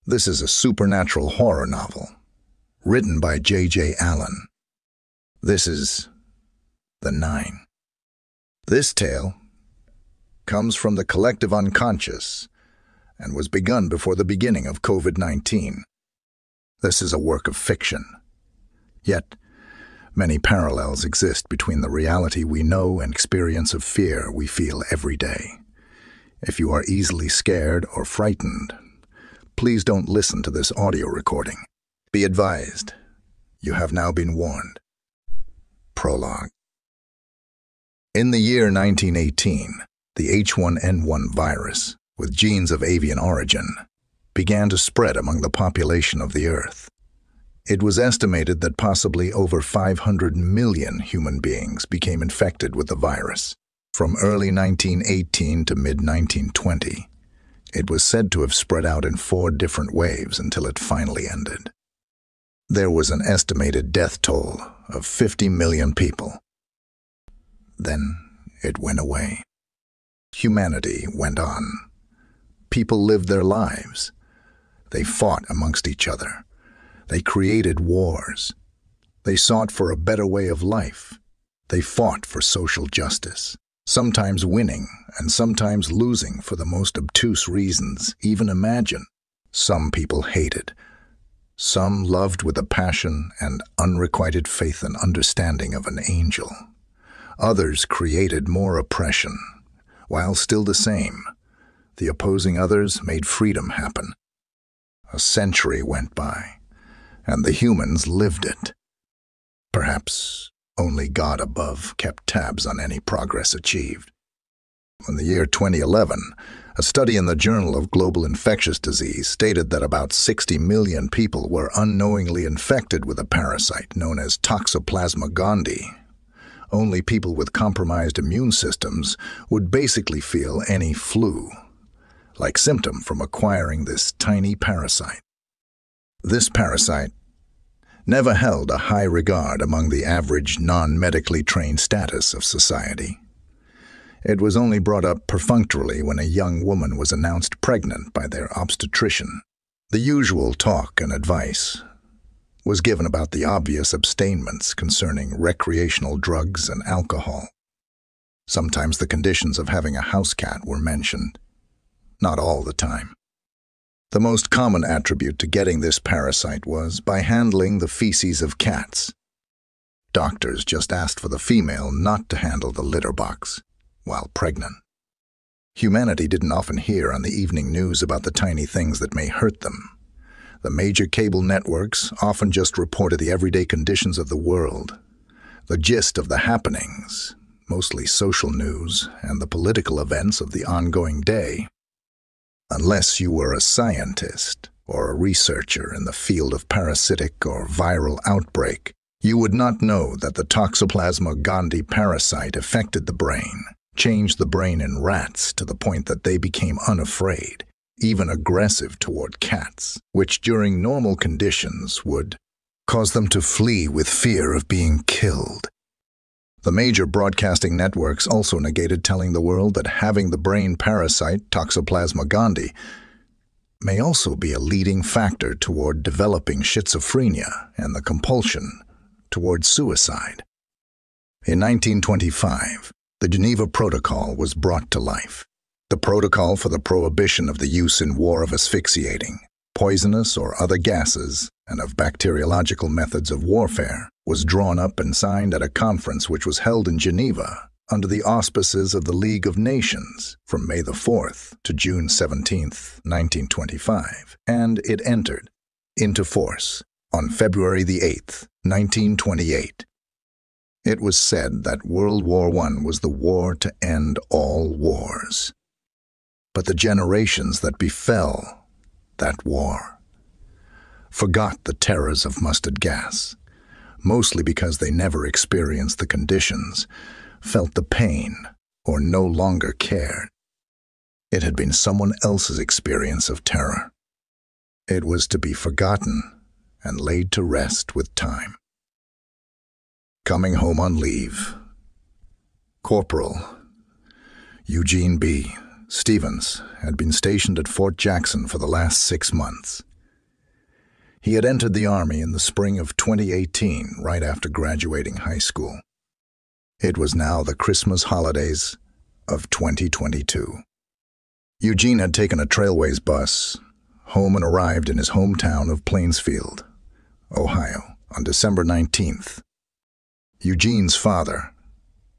This is a supernatural horror novel, written by J.J. Allen. This is The Nine. This tale comes from the collective unconscious and was begun before the beginning of COVID-19. This is a work of fiction. Yet, many parallels exist between the reality we know and experience of fear we feel every day. If you are easily scared or frightened, please don't listen to this audio recording. Be advised, you have now been warned. Prologue. In the year 1918, the H1N1 virus, with genes of avian origin, began to spread among the population of the Earth. It was estimated that possibly over 500 million human beings became infected with the virus. From early 1918 to mid-1920, it was said to have spread out in 4 different waves until it finally ended. There was an estimated death toll of 50 million people. Then it went away. Humanity went on. People lived their lives. They fought amongst each other. They created wars. They sought for a better way of life. They fought for social justice, sometimes winning and sometimes losing for the most obtuse reasons even imagine. Some people hated. Some loved with a passion and unrequited faith and understanding of an angel. Others created more oppression, while still the same. The opposing others made freedom happen. A century went by, and the humans lived it. Perhaps only God above kept tabs on any progress achieved. In the year 2011, a study in the Journal of Global Infectious Disease stated that about 60 million people were unknowingly infected with a parasite known as Toxoplasma gondii. Only people with compromised immune systems would basically feel any flu-like symptom from acquiring this tiny parasite. This parasite never held a high regard among the average non-medically trained status of society. It was only brought up perfunctorily when a young woman was announced pregnant by their obstetrician. The usual talk and advice was given about the obvious abstainments concerning recreational drugs and alcohol. Sometimes the conditions of having a house cat were mentioned. Not all the time. The most common attribute to getting this parasite was by handling the feces of cats. Doctors just asked for the female not to handle the litter box while pregnant. Humanity didn't often hear on the evening news about the tiny things that may hurt them. The major cable networks often just reported the everyday conditions of the world, the gist of the happenings, mostly social news, and the political events of the ongoing day. Unless you were a scientist or a researcher in the field of parasitic or viral outbreak, you would not know that the Toxoplasma gondii parasite affected the brain, changed the brain in rats to the point that they became unafraid, even aggressive toward cats, which during normal conditions would cause them to flee with fear of being killed. The major broadcasting networks also negated telling the world that having the brain parasite, Toxoplasma gondii, may also be a leading factor toward developing schizophrenia and the compulsion toward suicide. In 1925, the Geneva Protocol was brought to life. The protocol for the prohibition of the use in war of asphyxiating, poisonous or other gases, and of bacteriological methods of warfare was drawn up and signed at a conference which was held in Geneva under the auspices of the League of Nations from May the 4th to June 17th, 1925, and it entered into force on February the 8th, 1928. It was said that World War I was the war to end all wars. But the generations that befell that war forgot the terrors of mustard gas, mostly because they never experienced the conditions, felt the pain, or no longer cared. It had been someone else's experience of terror. It was to be forgotten and laid to rest with time. Coming home on leave, Corporal Eugene B. Stevens had been stationed at Fort Jackson for the last 6 months. He had entered the Army in the spring of 2018, right after graduating high school. It was now the Christmas holidays of 2022. Eugene had taken a Trailways bus home and arrived in his hometown of Plainsfield, Ohio, on December 19th. Eugene's father,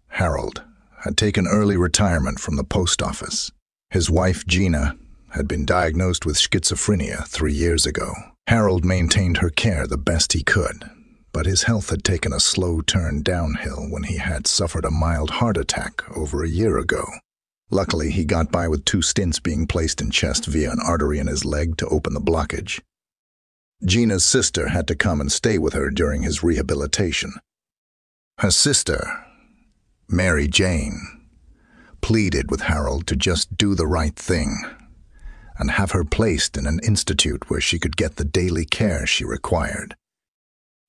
Harold, had taken early retirement from the post office. His wife, Gina, had been diagnosed with schizophrenia 3 years ago. Harold maintained her care the best he could, but his health had taken a slow turn downhill when he had suffered a mild heart attack over a year ago. Luckily, he got by with 2 stents being placed in chest via an artery in his leg to open the blockage. Gina's sister had to come and stay with her during his rehabilitation. Her sister, Mary Jane, pleaded with Harold to just do the right thing and have her placed in an institute where she could get the daily care she required.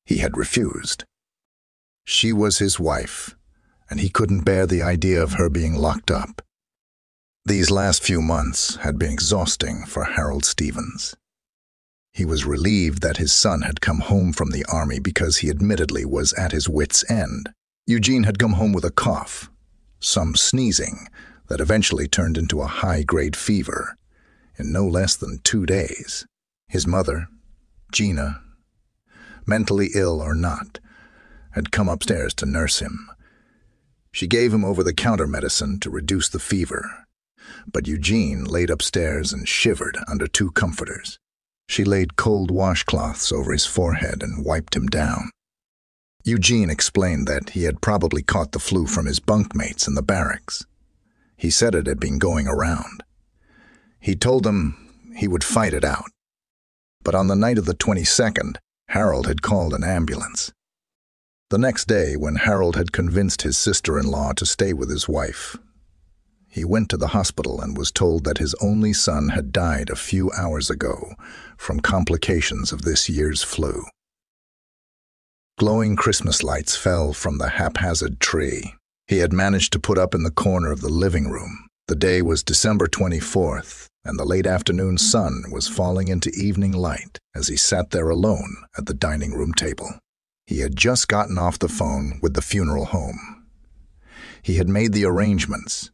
He had refused. She was his wife, and he couldn't bear the idea of her being locked up. These last few months had been exhausting for Harold Stevens. He was relieved that his son had come home from the Army because he admittedly was at his wits' end. Eugene had come home with a cough, some sneezing, that eventually turned into a high-grade fever in no less than 2 days. His mother, Gina, mentally ill or not, had come upstairs to nurse him. She gave him over-the-counter medicine to reduce the fever, but Eugene laid upstairs and shivered under 2 comforters. She laid cold washcloths over his forehead and wiped him down. Eugene explained that he had probably caught the flu from his bunkmates in the barracks. He said it had been going around. He told them he would fight it out. But on the night of the 22nd, Harold had called an ambulance. The next day, when Harold had convinced his sister-in-law to stay with his wife, he went to the hospital and was told that his only son had died a few hours ago from complications of this year's flu. Glowing Christmas lights fell from the haphazard tree he had managed to put up in the corner of the living room. The day was December 24th, and the late afternoon sun was falling into evening light as he sat there alone at the dining room table. He had just gotten off the phone with the funeral home. He had made the arrangements.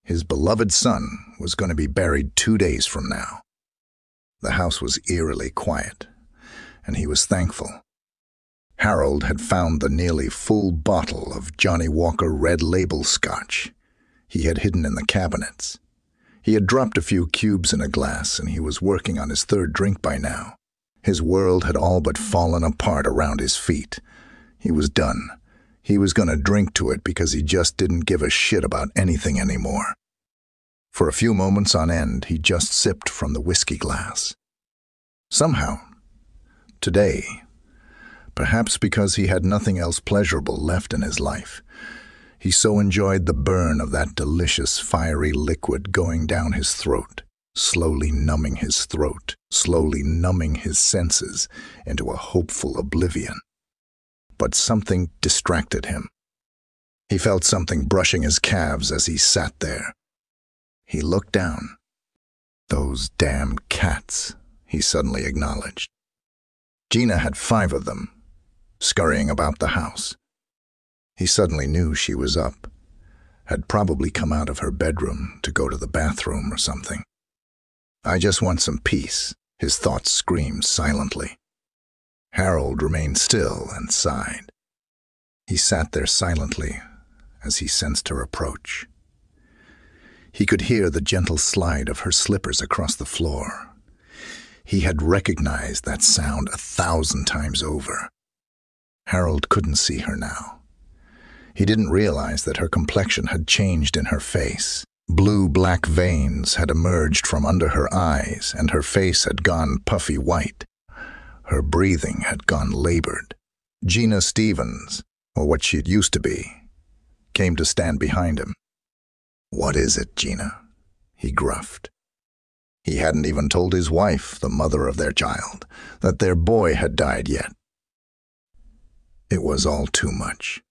His beloved son was going to be buried 2 days from now. The house was eerily quiet, and he was thankful. Harold had found the nearly full bottle of Johnny Walker Red Label Scotch he had hidden in the cabinets. He had dropped a few cubes in a glass, and he was working on his 3rd drink by now. His world had all but fallen apart around his feet. He was done. He was going to drink to it because he just didn't give a shit about anything anymore. For a few moments on end, he just sipped from the whiskey glass. Somehow, today, perhaps because he had nothing else pleasurable left in his life, he so enjoyed the burn of that delicious fiery liquid going down his throat, slowly numbing his throat, slowly numbing his senses into a hopeful oblivion. But something distracted him. He felt something brushing his calves as he sat there. He looked down. Those damn cats, he suddenly acknowledged. Gina had 5 of them, scurrying about the house. He suddenly knew she was up, had probably come out of her bedroom to go to the bathroom or something. I just want some peace, his thoughts screamed silently. Harold remained still and sighed. He sat there silently as he sensed her approach. He could hear the gentle slide of her slippers across the floor. He had recognized that sound 1,000 times over. Harold couldn't see her now. He didn't realize that her complexion had changed in her face. Blue-black veins had emerged from under her eyes, and her face had gone puffy white. Her breathing had gone labored. Gina Stevens, or what she had used to be, came to stand behind him. "What is it, Gina?" he gruffed. He hadn't even told his wife, the mother of their child, that their boy had died yet. It was all too much.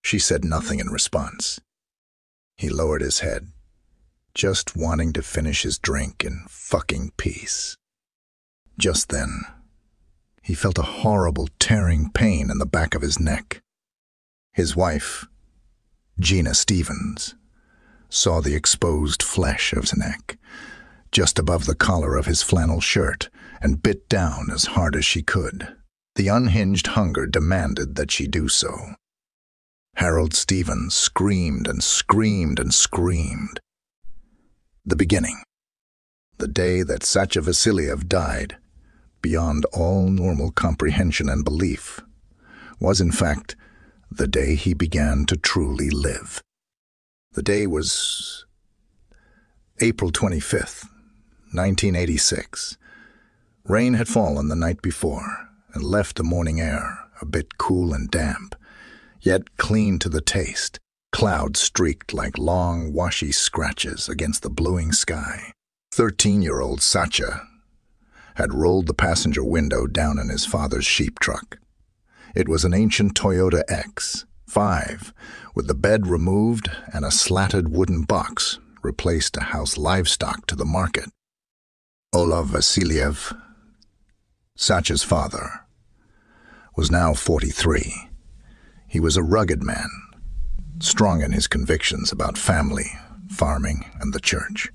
She said nothing in response. He lowered his head, just wanting to finish his drink in fucking peace. Just then, he felt a horrible tearing pain in the back of his neck. His wife, Gina Stevens, saw the exposed flesh of his neck, just above the collar of his flannel shirt, and bit down as hard as she could. The unhinged hunger demanded that she do so. Harold Stevens screamed and screamed and screamed. The beginning, the day that Satya Vasiliev died, beyond all normal comprehension and belief, was in fact the day he began to truly live. The day was April 25th, 1986. Rain had fallen the night before and left the morning air a bit cool and damp, yet clean to the taste. Clouds streaked like long, washy scratches against the bluing sky. 13-year-old Satya had rolled the passenger window down in his father's sheep truck. It was an ancient Toyota X5, with the bed removed and a slatted wooden box replaced to house livestock to the market. Olav Vasiliev, Satya's father, was now 43. He was a rugged man, strong in his convictions about family, farming, and the church.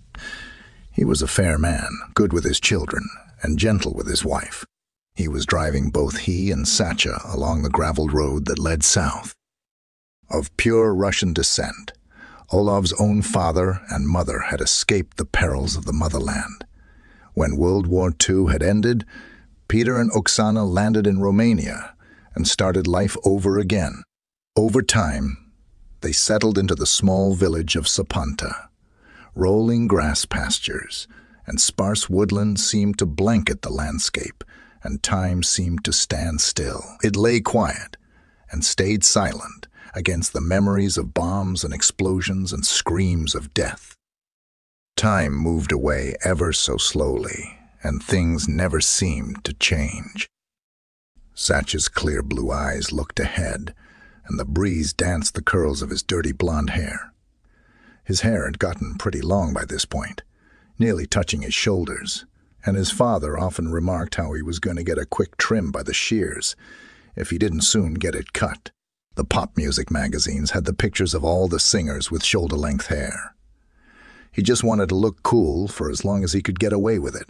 He was a fair man, good with his children, and gentle with his wife. He was driving both he and Satya along the graveled road that led south. Of pure Russian descent, Olav's own father and mother had escaped the perils of the motherland. When World War II had ended, Peter and Oksana landed in Romania and started life over again. Over time, they settled into the small village of Sapanta. Rolling grass pastures and sparse woodland seemed to blanket the landscape, and time seemed to stand still. It lay quiet and stayed silent against the memories of bombs and explosions and screams of death. Time moved away ever so slowly, and things never seemed to change. Satya's clear blue eyes looked ahead, and the breeze danced the curls of his dirty blonde hair. His hair had gotten pretty long by this point, nearly touching his shoulders, and his father often remarked how he was going to get a quick trim by the shears if he didn't soon get it cut. The pop music magazines had the pictures of all the singers with shoulder-length hair. He just wanted to look cool for as long as he could get away with it.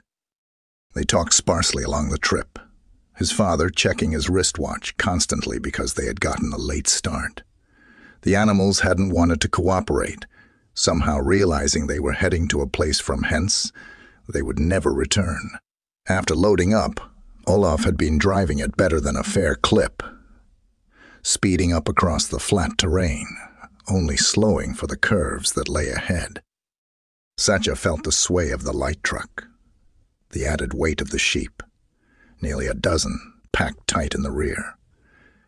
They talked sparsely along the trip, his father checking his wristwatch constantly because they had gotten a late start. The animals hadn't wanted to cooperate, somehow realizing they were heading to a place from hence they would never return. After loading up, Olaf had been driving at better than a fair clip, speeding up across the flat terrain, only slowing for the curves that lay ahead. Satya felt the sway of the light truck, the added weight of the sheep, nearly a dozen packed tight in the rear.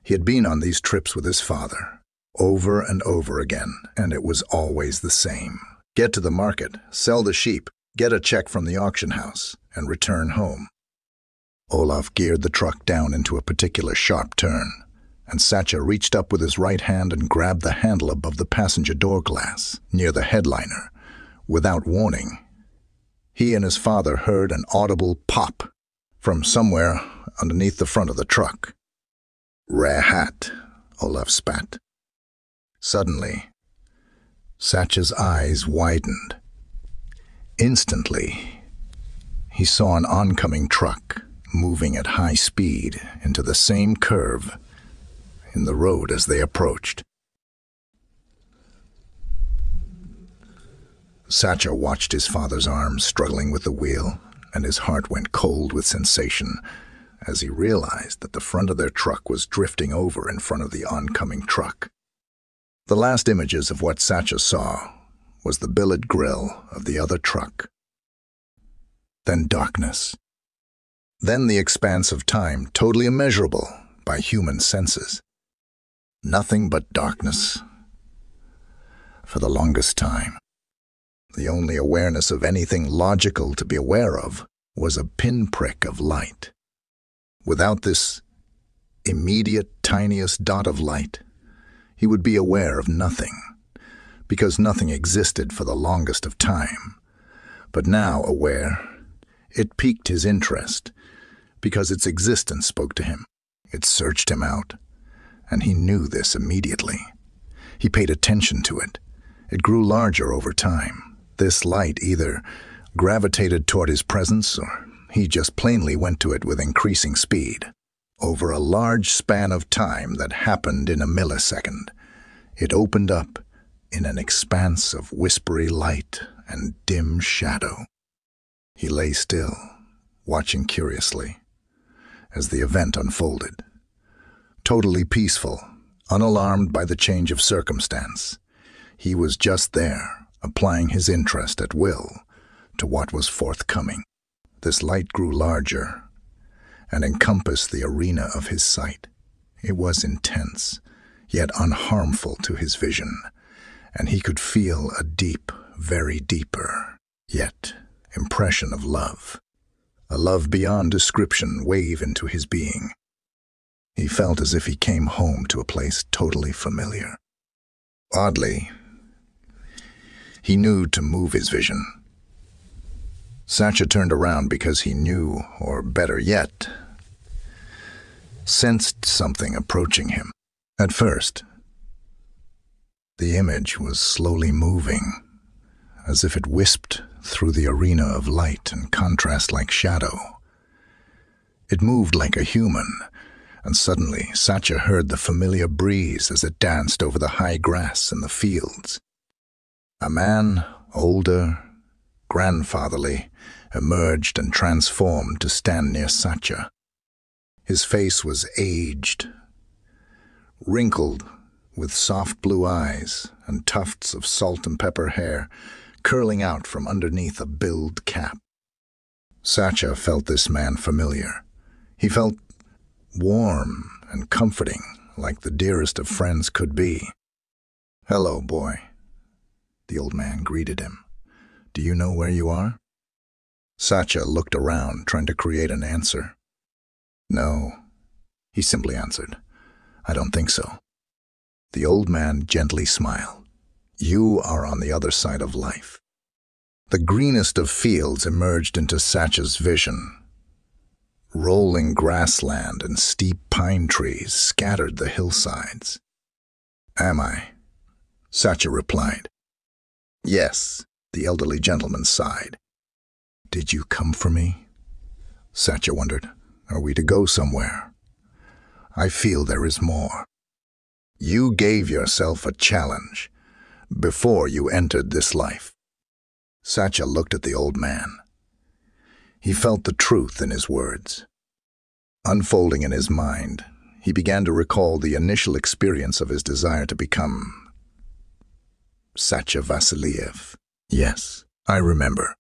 He had been on these trips with his father, over and over again, and it was always the same. Get to the market, sell the sheep, get a check from the auction house, and return home. Olaf geared the truck down into a particular sharp turn, and Satya reached up with his right hand and grabbed the handle above the passenger door glass, near the headliner. Without warning, he and his father heard an audible pop from somewhere underneath the front of the truck. "Rare hat," Olaf spat. Suddenly, Satya's eyes widened. Instantly, he saw an oncoming truck moving at high speed into the same curve in the road as they approached. Satya watched his father's arms struggling with the wheel, and his heart went cold with sensation as he realized that the front of their truck was drifting over in front of the oncoming truck. The last images of what Satya saw was the billet grill of the other truck. Then darkness. Then the expanse of time, totally immeasurable by human senses. Nothing but darkness for the longest time. The only awareness of anything logical to be aware of was a pinprick of light. Without this immediate, tiniest dot of light, he would be aware of nothing, because nothing existed for the longest of time. But now aware, it piqued his interest, because its existence spoke to him. It searched him out, and he knew this immediately. He paid attention to it. It grew larger over time. This light either gravitated toward his presence, or he just plainly went to it with increasing speed. Over a large span of time that happened in a millisecond, it opened up in an expanse of whispery light and dim shadow. He lay still, watching curiously as the event unfolded. Totally peaceful, unalarmed by the change of circumstance, he was just there, applying his interest at will to what was forthcoming. This light grew larger and encompassed the arena of his sight. It was intense, yet unharmful to his vision, and he could feel a deep, very deeper, yet impression of love. A love beyond description wave into his being. He felt as if he came home to a place totally familiar. Oddly, he knew to move his vision. Satya turned around because he knew, or better yet, sensed something approaching him. At first, the image was slowly moving, as if it wisped through the arena of light and contrast like shadow. It moved like a human, and suddenly Satya heard the familiar breeze as it danced over the high grass in the fields. A man, older, grandfatherly, emerged and transformed to stand near Satya. His face was aged, wrinkled, with soft blue eyes and tufts of salt and pepper hair curling out from underneath a billed cap. Satya felt this man familiar. He felt warm and comforting, like the dearest of friends could be. "Hello, boy," the old man greeted him. "Do you know where you are?" Satya looked around, trying to create an answer. "No," he simply answered. "I don't think so." The old man gently smiled. "You are on the other side of life." The greenest of fields emerged into Satya's vision. Rolling grassland and steep pine trees scattered the hillsides. "Am I?" Satya replied. "Yes," the elderly gentleman sighed. "Did you come for me?" Satya wondered. "Are we to go somewhere?" "I feel there is more. You gave yourself a challenge before you entered this life." Satya looked at the old man. He felt the truth in his words. Unfolding in his mind, he began to recall the initial experience of his desire to become Satya Vasiliev. "Yes, I remember.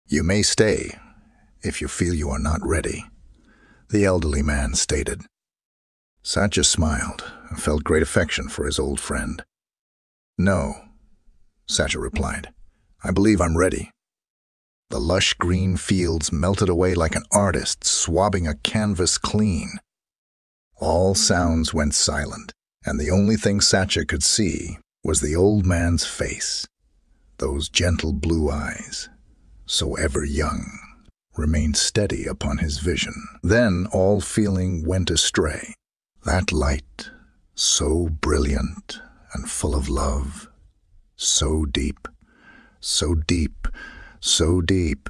You may stay if you feel you are not ready," the elderly man stated. Satya smiled and felt great affection for his old friend. "No," Satya replied. "I believe I'm ready." The lush green fields melted away like an artist swabbing a canvas clean. All sounds went silent, and the only thing Satya could see was the old man's face. Those gentle blue eyes, so ever young, remained steady upon his vision. Then all feeling went astray. That light, so brilliant and full of love, so deep, so deep, so deep,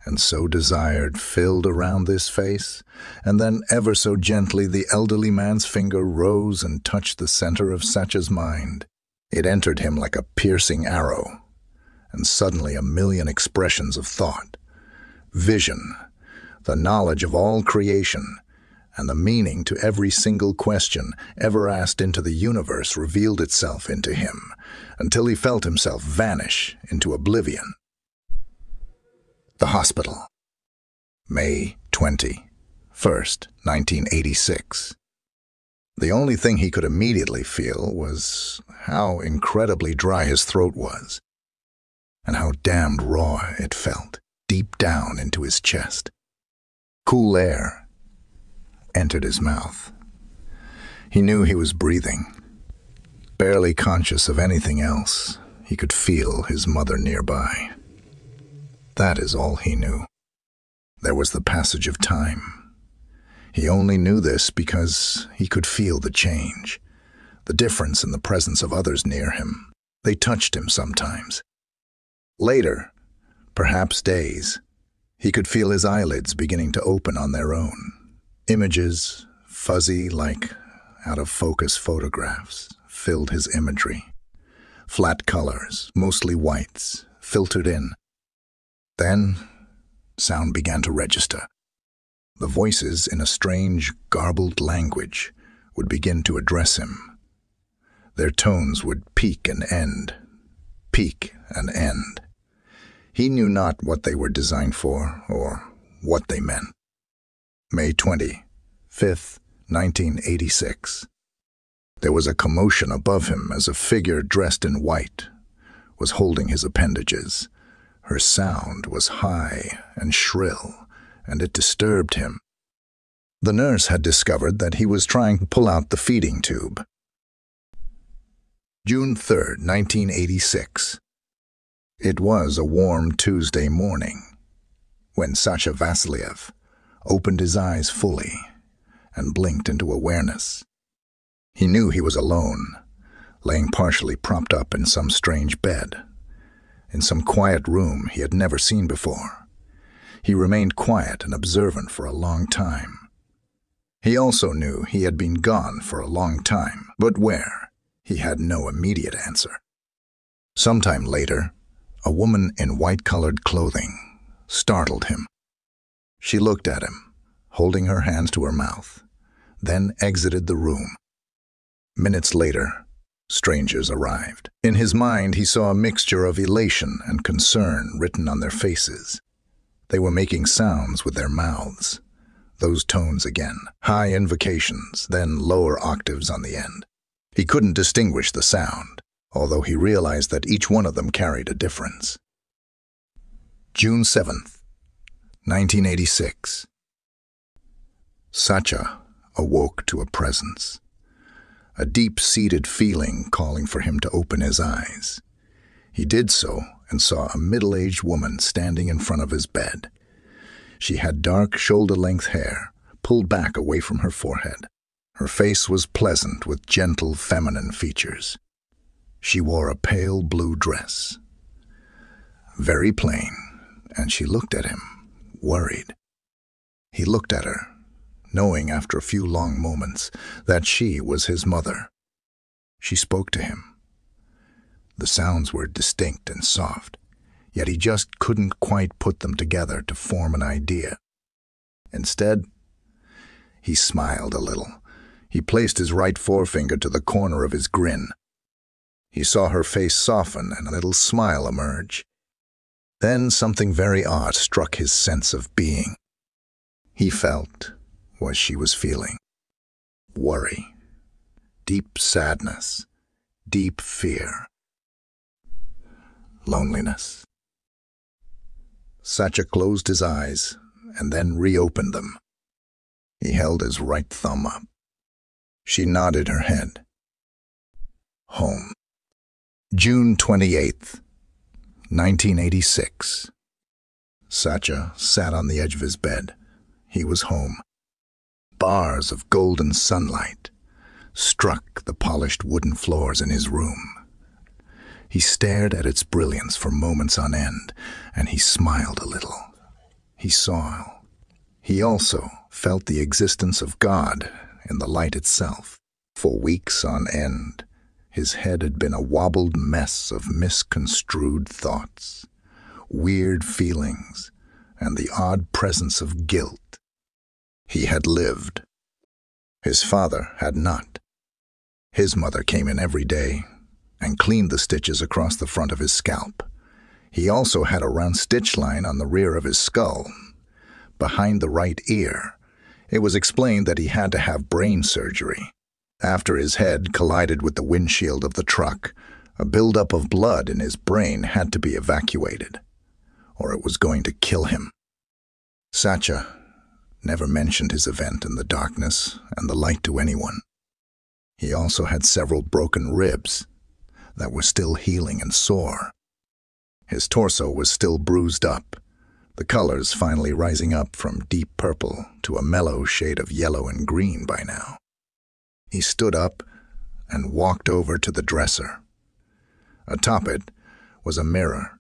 and so desired, filled around this face, and then ever so gently the elderly man's finger rose and touched the center of Satya's mind. It entered him like a piercing arrow, and suddenly a million expressions of thought, vision, the knowledge of all creation, and the meaning to every single question ever asked into the universe revealed itself into him, until he felt himself vanish into oblivion. The hospital. May 21st, 1986. The only thing he could immediately feel was how incredibly dry his throat was, and how damned raw it felt, deep down into his chest. Cool air entered his mouth. He knew he was breathing. Barely conscious of anything else, he could feel his mother nearby. That is all he knew. There was the passage of time, He only knew this because he could feel the change, the difference in the presence of others near him. They touched him sometimes. Later, perhaps days, he could feel his eyelids beginning to open on their own. Images, fuzzy like out-of-focus photographs, filled his imagery. Flat colors, mostly whites, filtered in. Then, sound began to register. The voices in a strange, garbled language would begin to address him. Their tones would peak and end, peak and end. He knew not what they were designed for or what they meant. May 25th, 1986. There was a commotion above him as a figure dressed in white was holding his appendages. Her sound was high and shrill, and it disturbed him. The nurse had discovered that he was trying to pull out the feeding tube. June 3rd, 1986. It was a warm Tuesday morning when Sasha Vasiliev opened his eyes fully and blinked into awareness. He knew he was alone, laying partially propped up in some strange bed, in some quiet room he had never seen before. He remained quiet and observant for a long time. He also knew he had been gone for a long time, but where? He had no immediate answer. Sometime later, a woman in white-colored clothing startled him. She looked at him, holding her hands to her mouth, then exited the room. Minutes later, strangers arrived. In his mind, he saw a mixture of elation and concern written on their faces. They were making sounds with their mouths. Those tones again, high invocations, then lower octaves on the end. He couldn't distinguish the sound, although he realized that each one of them carried a difference. June 7th, 1986. Sacha awoke to a presence, a deep-seated feeling calling for him to open his eyes. He did so and saw a middle-aged woman standing in front of his bed. She had dark, shoulder-length hair, pulled back away from her forehead. Her face was pleasant with gentle, feminine features. She wore a pale blue dress. Very plain, and she looked at him, worried. He looked at her, knowing after a few long moments that she was his mother. She spoke to him. The sounds were distinct and soft, yet he just couldn't quite put them together to form an idea. Instead, he smiled a little. He placed his right forefinger to the corner of his grin. He saw her face soften and a little smile emerge. Then something very odd struck his sense of being. He felt what she was feeling. Worry, deep sadness, deep fear, loneliness. Sacha closed his eyes and then reopened them. He held his right thumb up. She nodded her head. Home. June 28th, 1986. Sacha sat on the edge of his bed. He was home. Bars of golden sunlight struck the polished wooden floors in his room. He stared at its brilliance for moments on end, and he smiled a little. He saw. He also felt the existence of God in the light itself. For weeks on end, his head had been a wobbled mess of misconstrued thoughts, weird feelings, and the odd presence of guilt. He had lived. His father had not. His mother came in every day and cleaned the stitches across the front of his scalp. He also had a round stitch line on the rear of his skull, behind the right ear. It was explained that he had to have brain surgery. After his head collided with the windshield of the truck, a buildup of blood in his brain had to be evacuated, or it was going to kill him. Sacha never mentioned his event in the darkness and the light to anyone. He also had several broken ribs that were still healing and sore. His torso was still bruised up, the colors finally rising up from deep purple to a mellow shade of yellow and green by now. He stood up and walked over to the dresser. Atop it was a mirror.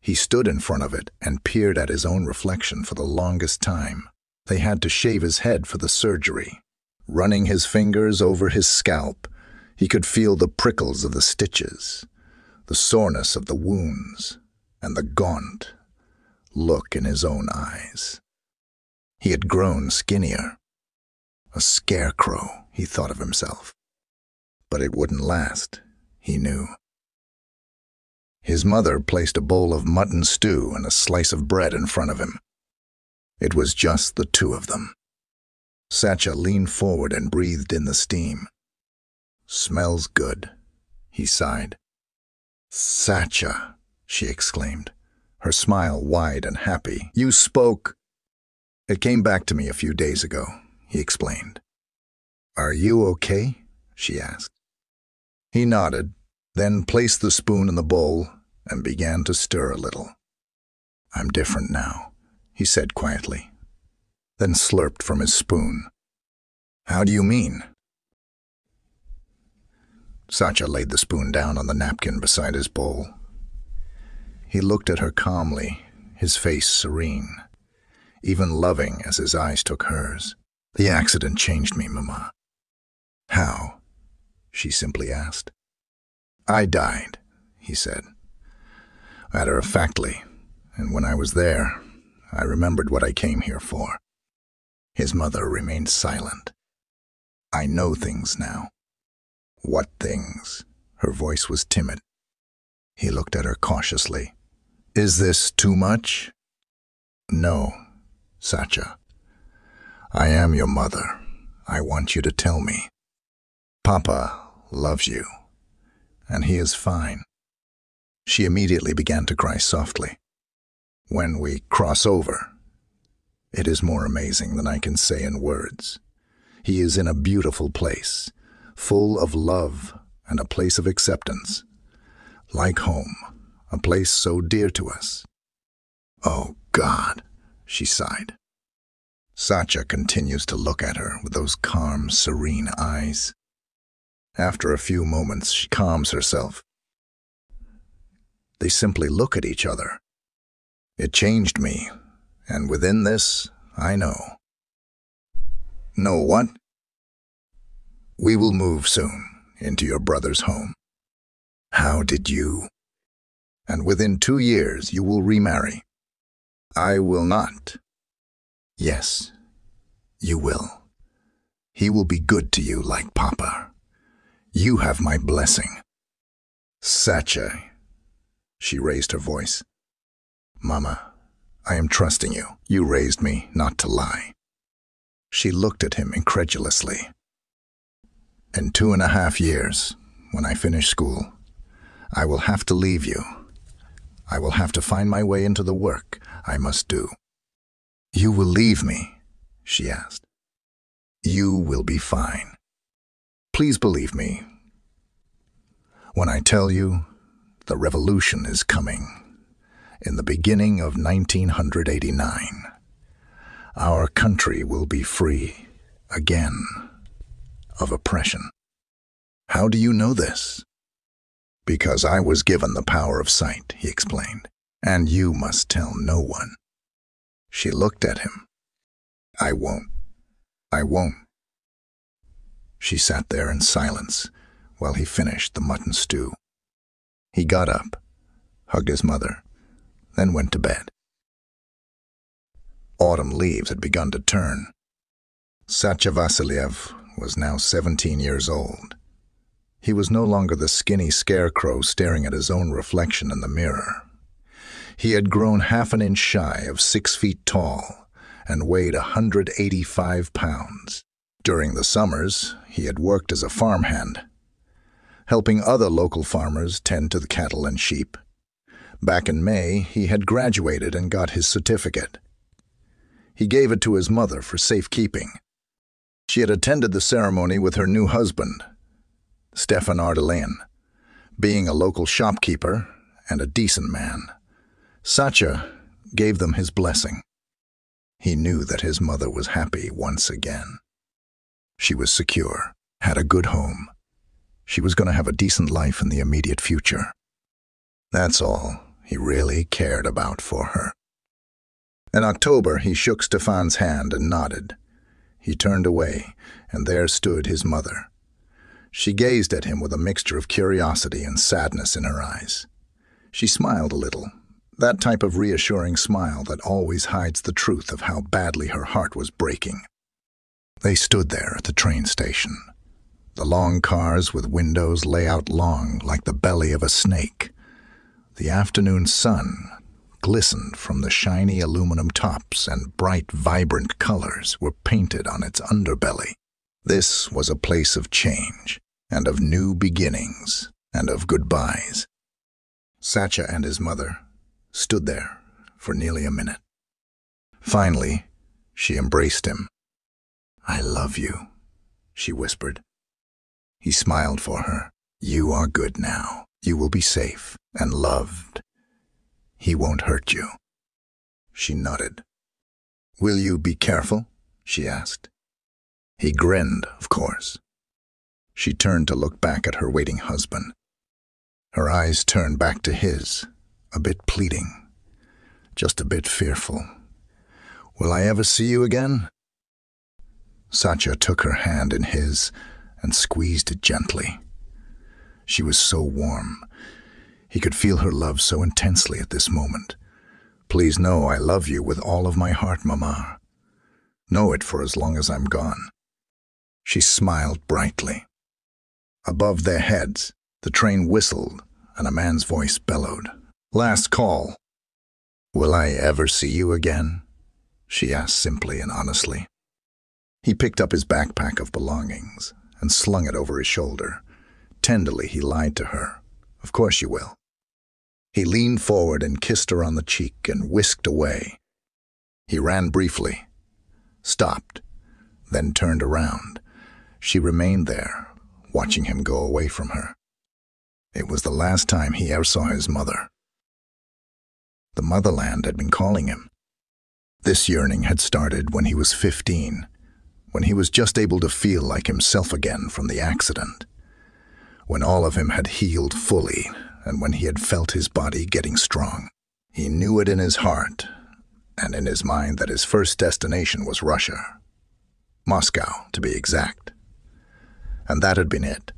He stood in front of it and peered at his own reflection for the longest time. They had to shave his head for the surgery. Running his fingers over his scalp, he could feel the prickles of the stitches, the soreness of the wounds, and the gaunt look in his own eyes. He had grown skinnier. A scarecrow, he thought of himself. But it wouldn't last, he knew. His mother placed a bowl of mutton stew and a slice of bread in front of him. It was just the two of them. Satya leaned forward and breathed in the steam. "Smells good," he sighed. "Satya," she exclaimed, her smile wide and happy. "You spoke." "It came back to me a few days ago," he explained. "Are you okay?" she asked. He nodded, then placed the spoon in the bowl and began to stir a little. "I'm different now," he said quietly, then slurped from his spoon. "How do you mean?" Satya laid the spoon down on the napkin beside his bowl. He looked at her calmly, his face serene, even loving as his eyes took hers. "The accident changed me, Mama." "How?" she simply asked. "I died," he said, matter-of-factly, and when I was there, I remembered what I came here for. His mother remained silent. "I know things now." "What things?" Her voice was timid. He looked at her cautiously. "Is this too much?" "No, Satya. I am your mother. I want you to tell me. Papa loves you, and he is fine." She immediately began to cry softly. "When we cross over, it is more amazing than I can say in words. He is in a beautiful place, full of love and a place of acceptance. Like home, a place so dear to us." "Oh, God," she sighed. Satya continues to look at her with those calm, serene eyes. After a few moments, she calms herself. They simply look at each other. "It changed me, and within this, I know." "Know what?" "We will move soon into your brother's home." "How did you?" "And within 2 years you will remarry." "I will not." "Yes, you will. He will be good to you like Papa. You have my blessing." "Satya," she raised her voice. "Mama, I am trusting you. You raised me not to lie." She looked at him incredulously. "In 2.5 years, when I finish school, I will have to leave you. I will have to find my way into the work I must do." "You will leave me?" she asked. "You will be fine. Please believe me when I tell you the revolution is coming. In the beginning of 1989, our country will be free again of oppression." "How do you know this?" "Because I was given the power of sight," he explained, "and you must tell no one." She looked at him. "I won't. I won't." She sat there in silence while he finished the mutton stew. He got up, hugged his mother, then went to bed. Autumn leaves had begun to turn. Satya Vasilyev was now 17 years old. He was no longer the skinny scarecrow staring at his own reflection in the mirror. He had grown half an inch shy of 6 feet tall and weighed 185 pounds. During the summers, he had worked as a farmhand, helping other local farmers tend to the cattle and sheep. Back in May, he had graduated and got his certificate. He gave it to his mother for safekeeping. She had attended the ceremony with her new husband, Stefan Ardelean. Being a local shopkeeper and a decent man, Satya gave them his blessing. He knew that his mother was happy once again. She was secure, had a good home. She was going to have a decent life in the immediate future. That's all he really cared about for her. In October, he shook Stefan's hand and nodded. He turned away, and there stood his mother. She gazed at him with a mixture of curiosity and sadness in her eyes. She smiled a little, that type of reassuring smile that always hides the truth of how badly her heart was breaking. They stood there at the train station. The long cars with windows lay out long like the belly of a snake. The afternoon sun glistened from the shiny aluminum tops, and bright, vibrant colors were painted on its underbelly. This was a place of change, and of new beginnings, and of goodbyes. Satya and his mother stood there for nearly a minute. Finally, she embraced him. "I love you," she whispered. He smiled for her. "You are good now. You will be safe and loved. He won't hurt you." She nodded. "Will you be careful?" she asked. He grinned, of course. She turned to look back at her waiting husband. Her eyes turned back to his, a bit pleading, just a bit fearful. "Will I ever see you again?" Satya took her hand in his and squeezed it gently. She was so warm. He could feel her love so intensely at this moment. "Please know I love you with all of my heart, Mama. Know it for as long as I'm gone." She smiled brightly. Above their heads, the train whistled and a man's voice bellowed. "Last call." "Will I ever see you again?" she asked simply and honestly. He picked up his backpack of belongings and slung it over his shoulder. Tenderly, he lied to her. "Of course you will." He leaned forward and kissed her on the cheek and whisked away. He ran briefly, stopped, then turned around. She remained there, watching him go away from her. It was the last time he ever saw his mother. The motherland had been calling him. This yearning had started when he was 15, when he was just able to feel like himself again from the accident, when all of him had healed fully, and when he had felt his body getting strong. He knew it in his heart and in his mind that his first destination was Russia. Moscow, to be exact. And that had been it.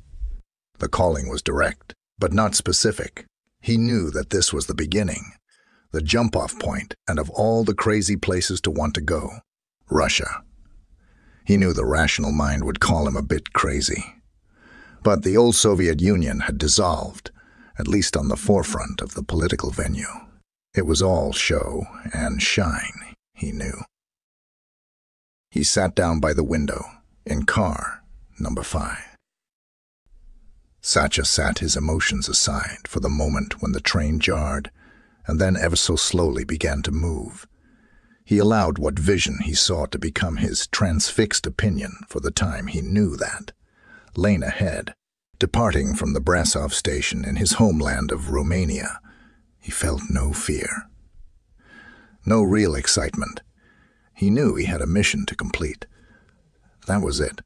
The calling was direct, but not specific. He knew that this was the beginning, the jump-off point, and of all the crazy places to want to go, Russia. He knew the rational mind would call him a bit crazy. But the old Soviet Union had dissolved, at least on the forefront of the political venue. It was all show and shine, he knew. He sat down by the window, in car number 5. Satya sat his emotions aside for the moment when the train jarred, and then ever so slowly began to move. He allowed what vision he saw to become his transfixed opinion for the time. He knew that, lane ahead, departing from the Brasov station in his homeland of Romania, he felt no fear. No real excitement. He knew he had a mission to complete. That was it.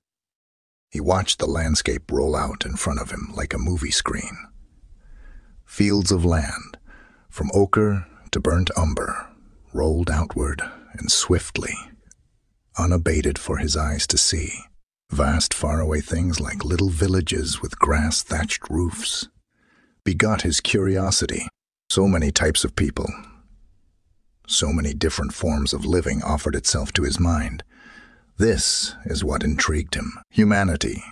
He watched the landscape roll out in front of him like a movie screen. Fields of land, from ochre to burnt umber, rolled outward and swiftly, unabated for his eyes to see. Vast faraway things like little villages with grass-thatched roofs begot his curiosity. So many types of people, so many different forms of living offered itself to his mind. This is what intrigued him. Humanity,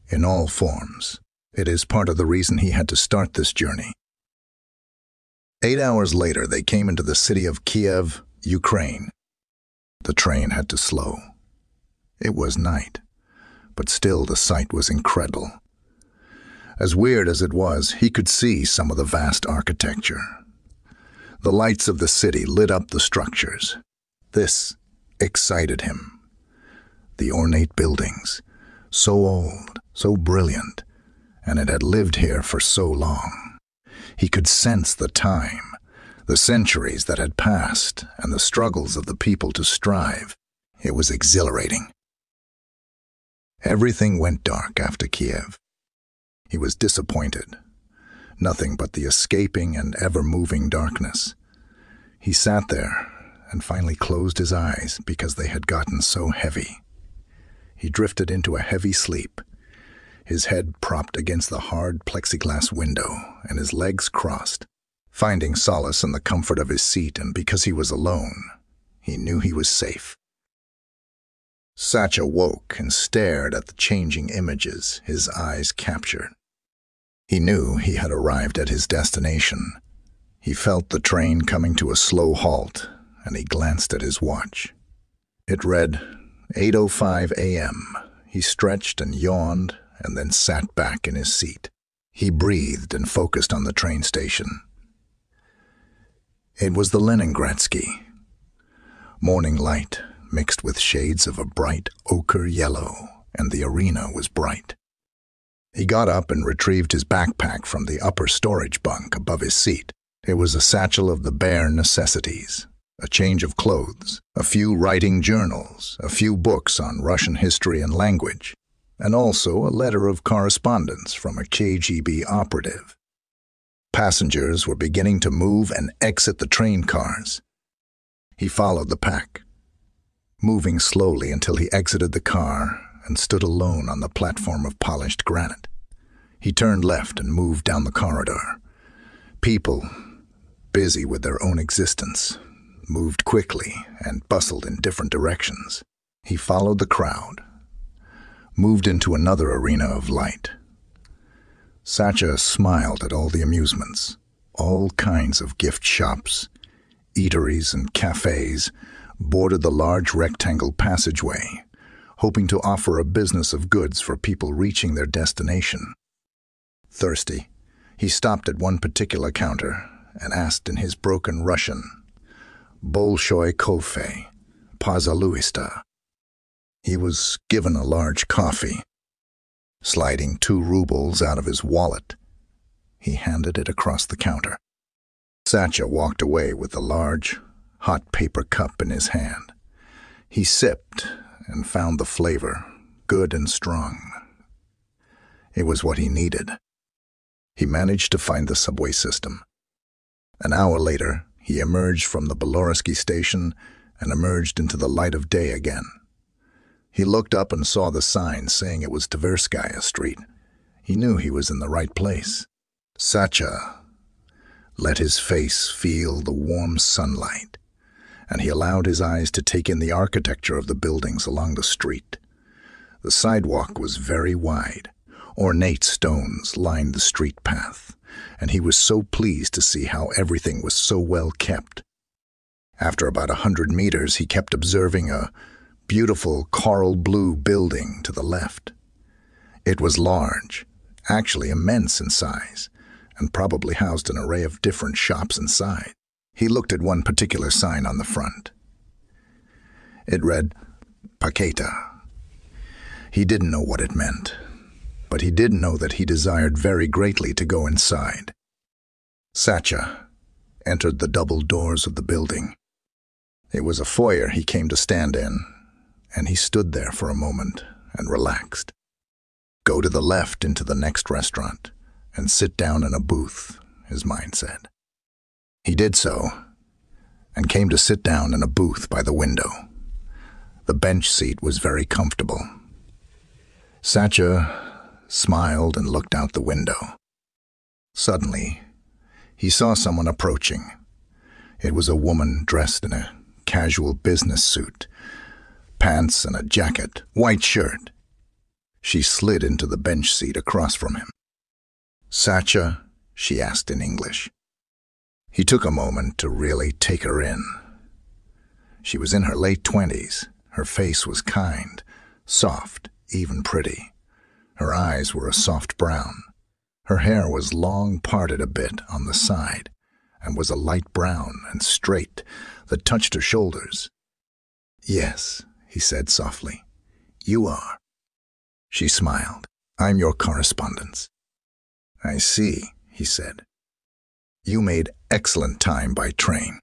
in all forms. It is part of the reason he had to start this journey. 8 hours later, they came into the city of Kiev, Ukraine. The train had to slow. It was night, but still the sight was incredible. As weird as it was, he could see some of the vast architecture. The lights of the city lit up the structures. This excited him. The ornate buildings, so old, so brilliant, and it had lived here for so long. He could sense the time, The centuries that had passed and the struggles of the people to strive. It was exhilarating. Everything went dark after Kiev. He was disappointed. Nothing but the escaping and ever-moving darkness. He sat there and finally closed his eyes because they had gotten so heavy. He drifted into a heavy sleep, his head propped against the hard plexiglass window and his legs crossed. Finding solace in the comfort of his seat, and because he was alone, he knew he was safe. Satya woke and stared at the changing images his eyes captured. He knew he had arrived at his destination. He felt the train coming to a slow halt, and he glanced at his watch. It read 8:05 a.m. He stretched and yawned and then sat back in his seat. He breathed and focused on the train station. It was the Leningradsky. Morning light mixed with shades of a bright ochre yellow, and the arena was bright. He got up and retrieved his backpack from the upper storage bunk above his seat. It was a satchel of the bare necessities, a change of clothes, a few writing journals, a few books on Russian history and language, and also a letter of correspondence from a KGB operative. Passengers were beginning to move and exit the train cars. He followed the pack, moving slowly until he exited the car and stood alone on the platform of polished granite. He turned left and moved down the corridor. People, busy with their own existence, moved quickly and bustled in different directions. He followed the crowd, moved into another arena of light. Satya smiled at all the amusements, all kinds of gift shops, eateries and cafes bordered the large rectangle passageway, hoping to offer a business of goods for people reaching their destination. Thirsty, he stopped at one particular counter and asked in his broken Russian, "Bolshoi kofe, pazaluista." He was given a large coffee. Sliding 2 rubles out of his wallet, he handed it across the counter. Satya walked away with the large, hot paper cup in his hand. He sipped and found the flavor good and strong. It was what he needed. He managed to find the subway system. An hour later, he emerged from the Belorussky station and emerged into the light of day again. He looked up and saw the sign saying it was Tverskaya Street. He knew he was in the right place. Satya let his face feel the warm sunlight, and he allowed his eyes to take in the architecture of the buildings along the street. The sidewalk was very wide. Ornate stones lined the street path, and he was so pleased to see how everything was so well kept. After about 100 meters, he kept observing a beautiful coral blue building to the left. It was large, actually immense in size, and probably housed an array of different shops inside. He looked at one particular sign on the front. It read, Paketa. He didn't know what it meant, but he did know that he desired very greatly to go inside. Satya entered the double doors of the building. It was a foyer he came to stand in, and he stood there for a moment and relaxed. Go to the left into the next restaurant and sit down in a booth, his mind said. He did so and came to sit down in a booth by the window. The bench seat was very comfortable. Satya smiled and looked out the window. Suddenly, he saw someone approaching. It was a woman dressed in a casual business suit, pants and a jacket, white shirt. She slid into the bench seat across from him. "Satya?" she asked in English. He took a moment to really take her in. She was in her late 20s. Her face was kind, soft, even pretty. Her eyes were a soft brown. Her hair was long, parted a bit on the side, and was a light brown and straight that touched her shoulders. "Yes," he said softly. "You are." She smiled. "I'm your correspondent." "I see," he said. You made excellent time by train.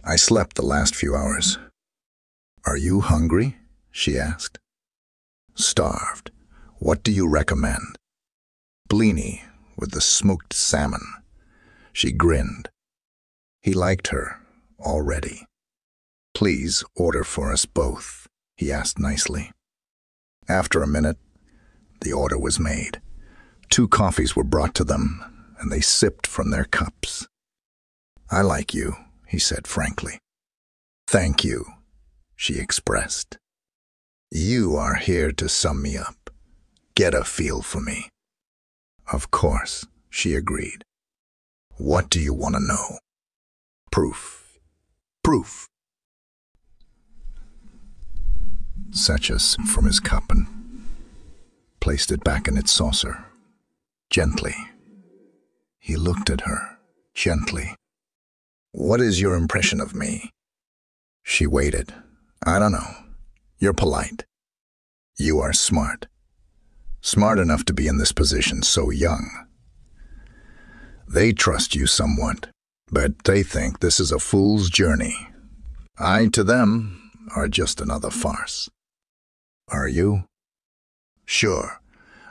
I slept the last few hours. Are you hungry? She asked. Starved. What do you recommend? Blini with the smoked salmon. She grinned. He liked her already. Please order for us both, he asked nicely. After a minute, the order was made. 2 coffees were brought to them, and they sipped from their cups. I like you, he said frankly. Thank you, she expressed. You are here to sum me up. Get a feel for me. Of course, she agreed. What do you want to know? Proof. Proof. Satya sipped from his cup and placed it back in its saucer. Gently. He looked at her, gently. What is your impression of me? She waited. I don't know. You're polite. You are smart. Smart enough to be in this position so young. They trust you somewhat, but they think this is a fool's journey. I, to them, are just another farce. Are you? Sure.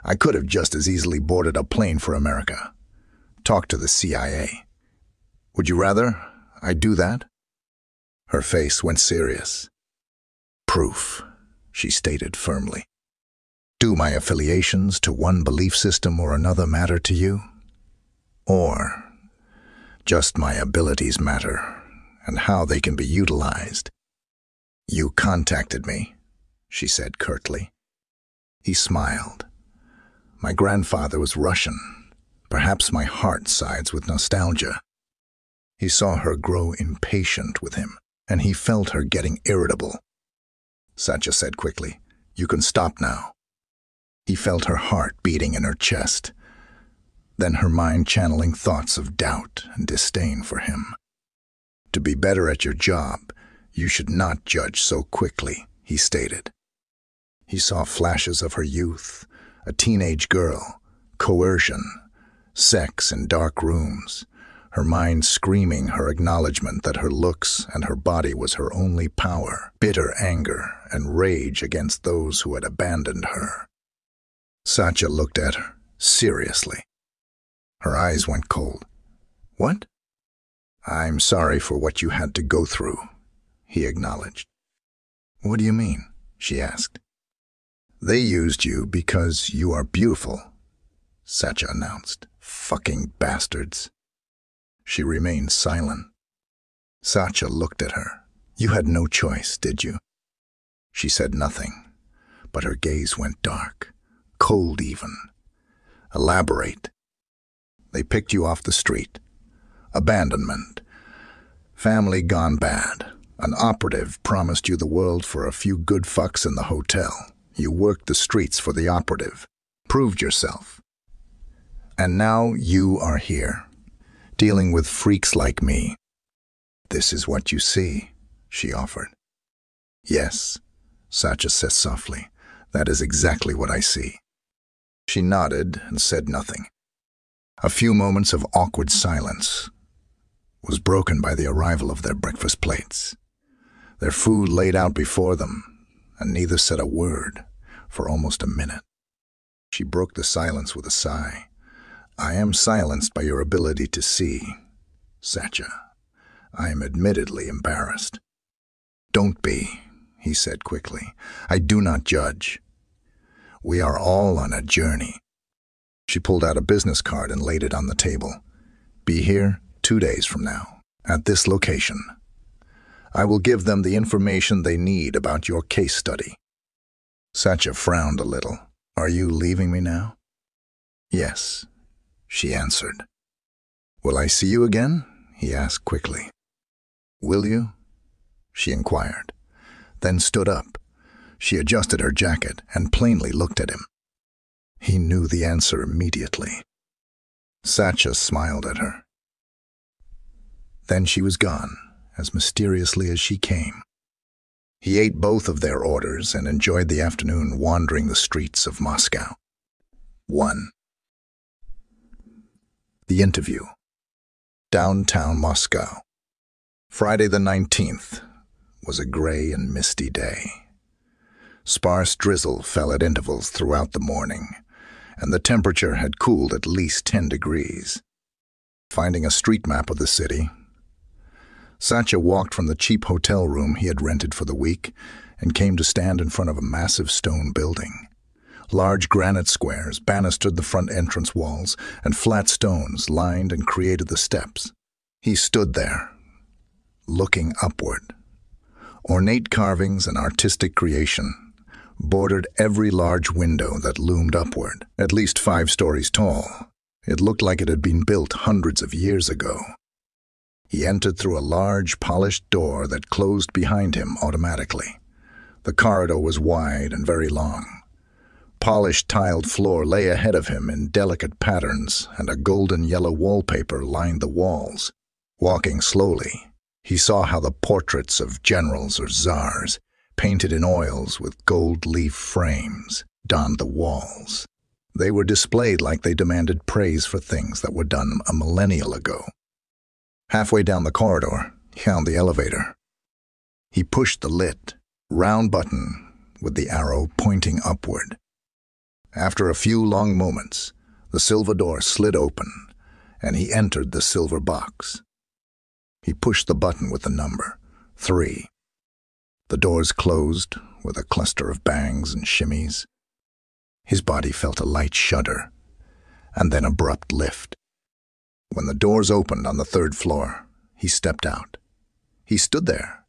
I could have just as easily boarded a plane for America. Talked to the CIA. Would you rather I do that? Her face went serious. Proof, she stated firmly. Do my affiliations to one belief system or another matter to you? Or just my abilities matter and how they can be utilized? You contacted me, she said curtly. He smiled. My grandfather was Russian. Perhaps my heart sides with nostalgia. He saw her grow impatient with him, and he felt her getting irritable. Satya said quickly, You can stop now. He felt her heart beating in her chest, then her mind channeling thoughts of doubt and disdain for him. To be better at your job, you should not judge so quickly, he stated. He saw flashes of her youth, a teenage girl, coercion, sex in dark rooms, her mind screaming her acknowledgement that her looks and her body was her only power, bitter anger and rage against those who had abandoned her. Satya looked at her, seriously. Her eyes went cold. What? I'm sorry for what you had to go through, he acknowledged. What do you mean? She asked. They used you because you are beautiful, Satya announced. Fucking bastards. She remained silent. Satya looked at her. You had no choice, did you? She said nothing, but her gaze went dark, cold even. Elaborate. They picked you off the street. Abandonment. Family gone bad. An operative promised you the world for a few good fucks in the hotel. You worked the streets for the operative. Proved yourself. And now you are here, dealing with freaks like me. This is what you see, she offered. Yes, Satya said softly. That is exactly what I see. She nodded and said nothing. A few moments of awkward silence was broken by the arrival of their breakfast plates. Their food laid out before them, and neither said a word for almost a minute. She broke the silence with a sigh. I am silenced by your ability to see, Satya. I am admittedly embarrassed. Don't be, he said quickly. I do not judge. We are all on a journey. She pulled out a business card and laid it on the table. Be here 2 days from now, at this location. I will give them the information they need about your case study. Satya frowned a little. Are you leaving me now? Yes, she answered. Will I see you again? He asked quickly. Will you? She inquired, then stood up. She adjusted her jacket and plainly looked at him. He knew the answer immediately. Satya smiled at her. Then she was gone, as mysteriously as she came. He ate both of their orders and enjoyed the afternoon wandering the streets of Moscow. 1. The interview. downtown Moscow. Friday the 19th was a gray and misty day. Sparse drizzle fell at intervals throughout the morning, and the temperature had cooled at least 10 degrees. Finding a street map of the city, Satya walked from the cheap hotel room he had rented for the week and came to stand in front of a massive stone building. Large granite squares banistered the front entrance walls, and flat stones lined and created the steps. He stood there, looking upward. Ornate carvings and artistic creation bordered every large window that loomed upward, at least 5 stories tall. It looked like it had been built hundreds of years ago. He entered through a large, polished door that closed behind him automatically. The corridor was wide and very long. Polished tiled floor lay ahead of him in delicate patterns, and a golden yellow wallpaper lined the walls. Walking slowly, he saw how the portraits of generals or czars, painted in oils with gold leaf frames, donned the walls. They were displayed like they demanded praise for things that were done a millennial ago. Halfway down the corridor, he found the elevator. He pushed the lit, round button with the arrow pointing upward. After a few long moments, the silver door slid open, and he entered the silver box. He pushed the button with the number 3. The doors closed with a cluster of bangs and shimmies. His body felt a light shudder, and then abrupt lift. When the doors opened on the 3rd floor, he stepped out. He stood there,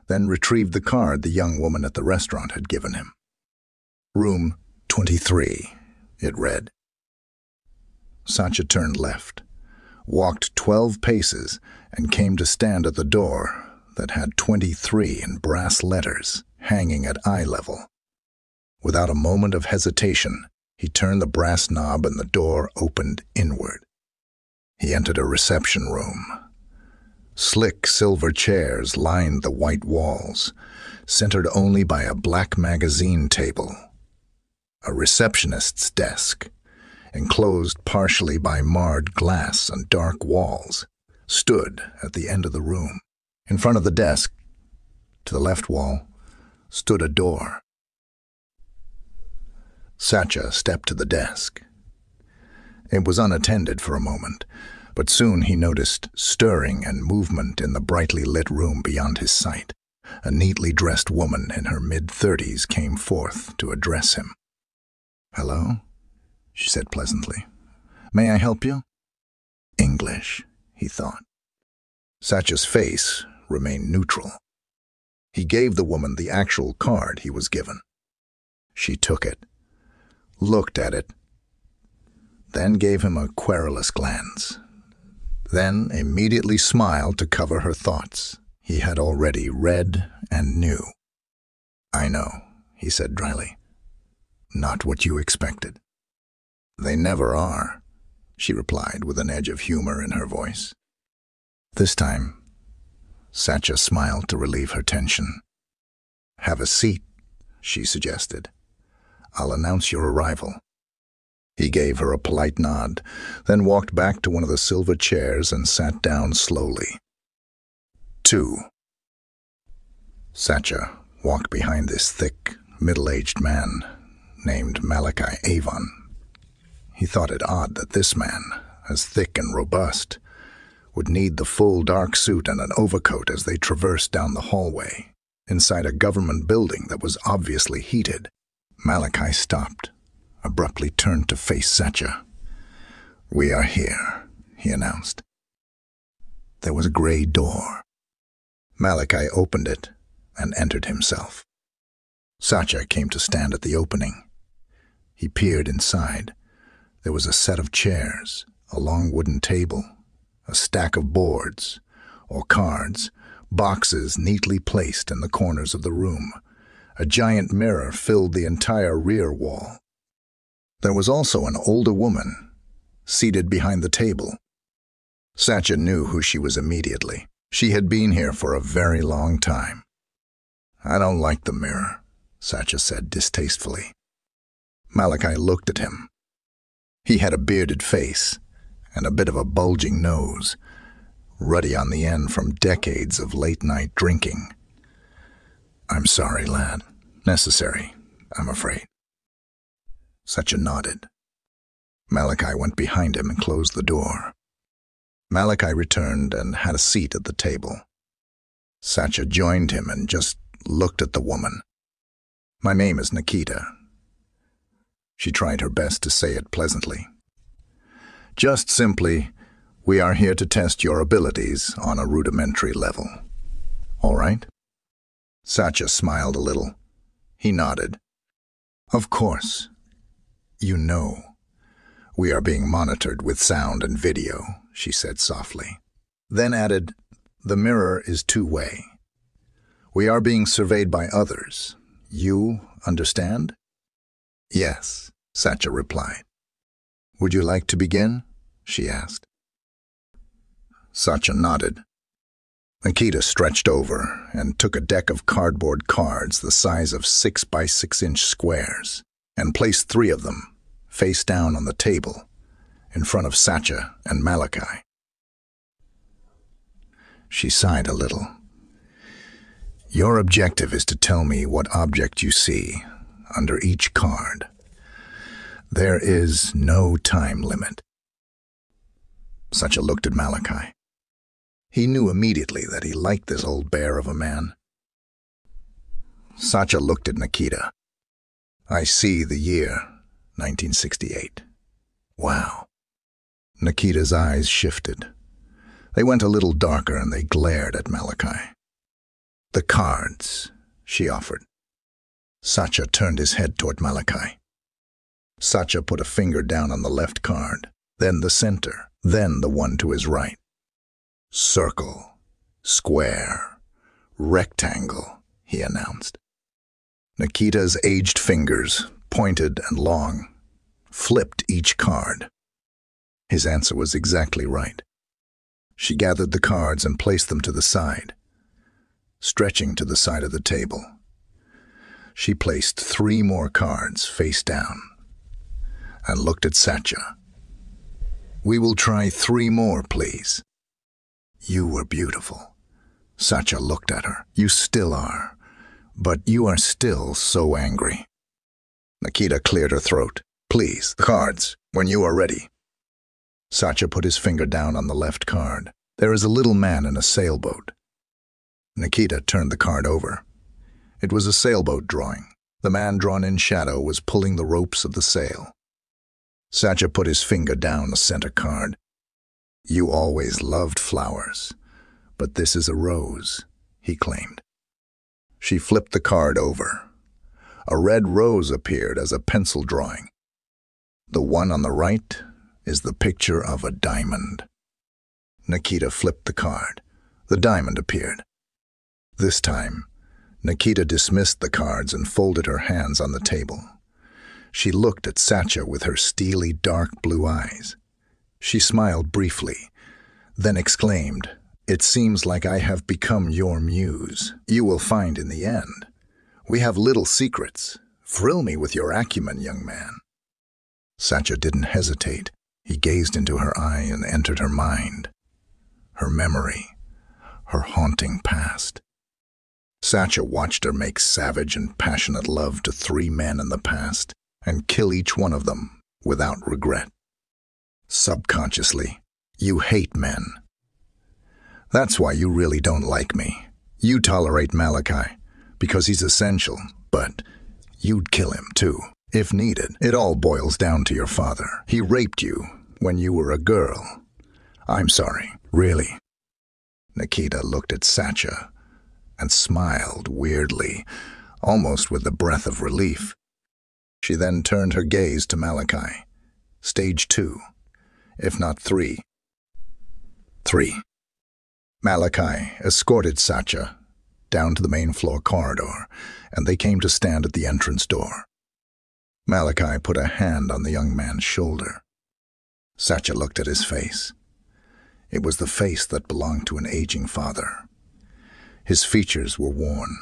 then retrieved the card the young woman at the restaurant had given him. Room 23, it read. Satya turned left, walked 12 paces, and came to stand at the door that had 23 in brass letters hanging at eye level. Without a moment of hesitation, he turned the brass knob and the door opened inward. He entered a reception room. Slick silver chairs lined the white walls, centered only by a black magazine table. A receptionist's desk, enclosed partially by marred glass and dark walls, stood at the end of the room. In front of the desk, to the left wall, stood a door. Satya stepped to the desk. It was unattended for a moment, but soon he noticed stirring and movement in the brightly lit room beyond his sight. A neatly dressed woman in her mid-30s came forth to address him. "Hello," she said pleasantly. "May I help you?" English, he thought. Satya's face remained neutral. He gave the woman the actual card he was given. She took it, looked at it, then gave him a querulous glance, then immediately smiled to cover her thoughts. He had already read and knew. "I know," he said dryly. "Not what you expected." "They never are," she replied with an edge of humor in her voice. This time, Satya smiled to relieve her tension. "Have a seat," she suggested. "I'll announce your arrival." He gave her a polite nod, then walked back to one of the silver chairs and sat down slowly. 2. Satya walked behind this thick, middle-aged man named Malachi Avon. He thought it odd that this man, as thick and robust, would need the full dark suit and an overcoat as they traversed down the hallway, inside a government building that was obviously heated. Malachi stopped, abruptly turned to face Satya. "We are here," he announced. There was a gray door. Malachi opened it and entered himself. Satya came to stand at the opening. He peered inside. There was a set of chairs, a long wooden table, a stack of boards, or cards, boxes neatly placed in the corners of the room. A giant mirror filled the entire rear wall. There was also an older woman, seated behind the table. Satya knew who she was immediately. She had been here for a very long time. "I don't like the mirror," Satya said distastefully. Malachi looked at him. He had a bearded face and a bit of a bulging nose, ruddy on the end from decades of late-night drinking. "I'm sorry, lad. Necessary, I'm afraid." Satya nodded. Malachi went behind him and closed the door. Malachi returned and had a seat at the table. Satya joined him and just looked at the woman. "My name is Nikita." She tried her best to say it pleasantly. "Just simply, we are here to test your abilities on a rudimentary level. All right?" Satya smiled a little. He nodded. "Of course. You know. We are being monitored with sound and video," she said softly. Then added, "The mirror is two-way. We are being surveyed by others. You understand?" "Yes," Satya replied. "Would you like to begin?" she asked. Satya nodded. Nikita stretched over and took a deck of cardboard cards the size of 6 by 6-inch squares and placed 3 of them, face down on the table, in front of Satya and Malachi. She sighed a little. "Your objective is to tell me what object you see under each card. There is no time limit." Satya looked at Malachi. He knew immediately that he liked this old bear of a man. Satya looked at Nikita. "I see the year, 1968. Wow." Nikita's eyes shifted. They went a little darker and they glared at Malachi. "The cards," she offered. Satya turned his head toward Malachi. Satya put a finger down on the left card, then the center, then the one to his right. "Circle, square, rectangle," he announced. Nikita's aged fingers, pointed and long, flipped each card. His answer was exactly right. She gathered the cards and placed them to the side, stretching to the side of the table. She placed 3 more cards face down and looked at Satya. "We will try 3 more, please." "You were beautiful." Satya looked at her. "You still are, but you are still so angry." Nikita cleared her throat. "Please, the cards, when you are ready." Satya put his finger down on the left card. "There is a little man in a sailboat." Nikita turned the card over. It was a sailboat drawing. The man drawn in shadow was pulling the ropes of the sail. Satya put his finger down the center card. "You always loved flowers, but this is a rose," he claimed. She flipped the card over. A red rose appeared as a pencil drawing. The one on the right is the picture of a diamond. Nikita flipped the card. The diamond appeared. This time, Nikita dismissed the cards and folded her hands on the table. She looked at Satya with her steely dark blue eyes. She smiled briefly, then exclaimed, "It seems like I have become your muse. You will find in the end. We have little secrets. Thrill me with your acumen, young man." Satya didn't hesitate. He gazed into her eye and entered her mind, her memory, her haunting past. Satya watched her make savage and passionate love to 3 men in the past and kill each one of them without regret. Subconsciously, you hate men. That's why you really don't like me. You tolerate Malachi because he's essential, but you'd kill him too, if needed. It all boils down to your father. He raped you when you were a girl. I'm sorry, really. Nikita looked at Satya and smiled weirdly, almost with a breath of relief. She then turned her gaze to Malachi. Stage 2. If not 3. 3. Malachi escorted Satya down to the main floor corridor, and they came to stand at the entrance door. Malachi put a hand on the young man's shoulder. Satya looked at his face. It was the face that belonged to an aging father. His features were worn,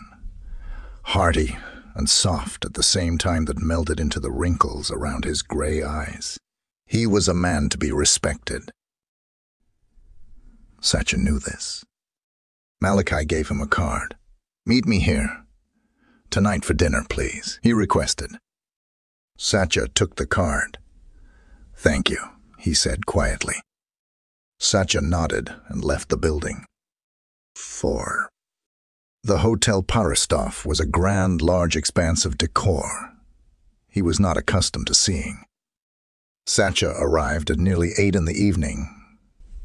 hearty and soft at the same time that melded into the wrinkles around his gray eyes. He was a man to be respected. Satya knew this. Malachi gave him a card. "Meet me here. Tonight for dinner, please," he requested. Satya took the card. "Thank you," he said quietly. Satya nodded and left the building. 4. The Hotel Parastov was a grand, large expanse of decor he was not accustomed to seeing. Satya arrived at nearly 8 in the evening,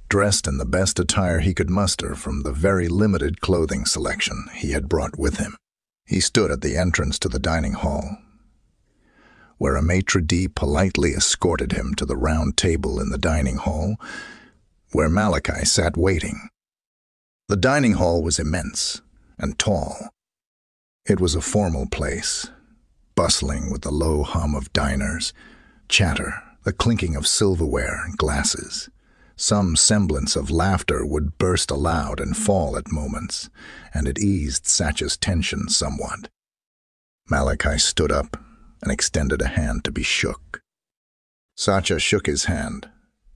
dressed in the best attire he could muster from the very limited clothing selection he had brought with him. He stood at the entrance to the dining hall, where a maitre d' politely escorted him to the round table in the dining hall, where Malachi sat waiting. The dining hall was immense and tall. It was a formal place, bustling with the low hum of diners, chatter, the clinking of silverware and glasses. Some semblance of laughter would burst aloud and fall at moments, and it eased Satya's tension somewhat. Malachi stood up and extended a hand to be shook. Satya shook his hand,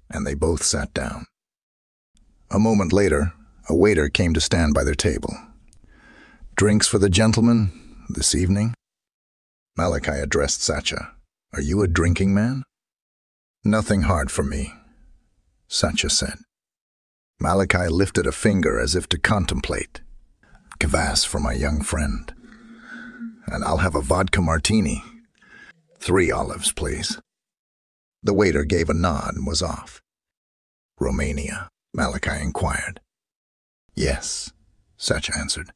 and they both sat down. A moment later, a waiter came to stand by their table. "Drinks for the gentlemen this evening?" Malachi addressed Satya. "Are you a drinking man?" "Nothing hard for me," Satya said. Malachi lifted a finger as if to contemplate. "Kvass for my young friend. And I'll have a vodka martini. 3 olives, please." The waiter gave a nod and was off. "Romania?" Malachi inquired. "Yes," Satya answered.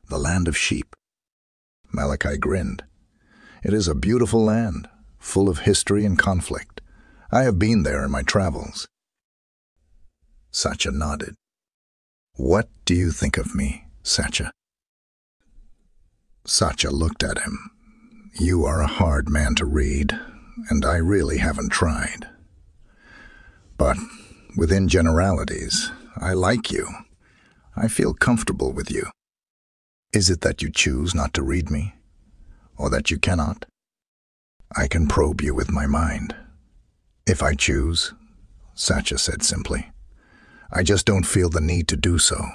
"The land of sheep." Malachi grinned. "It is a beautiful land, full of history and conflict. I have been there in my travels." Satya nodded. "What do you think of me, Satya?" Satya looked at him. "You are a hard man to read, and I really haven't tried. But within generalities, I like you. I feel comfortable with you. Is it that you choose not to read me, or that you cannot? I can probe you with my mind. If I choose," Satya said simply. "I just don't feel the need to do so,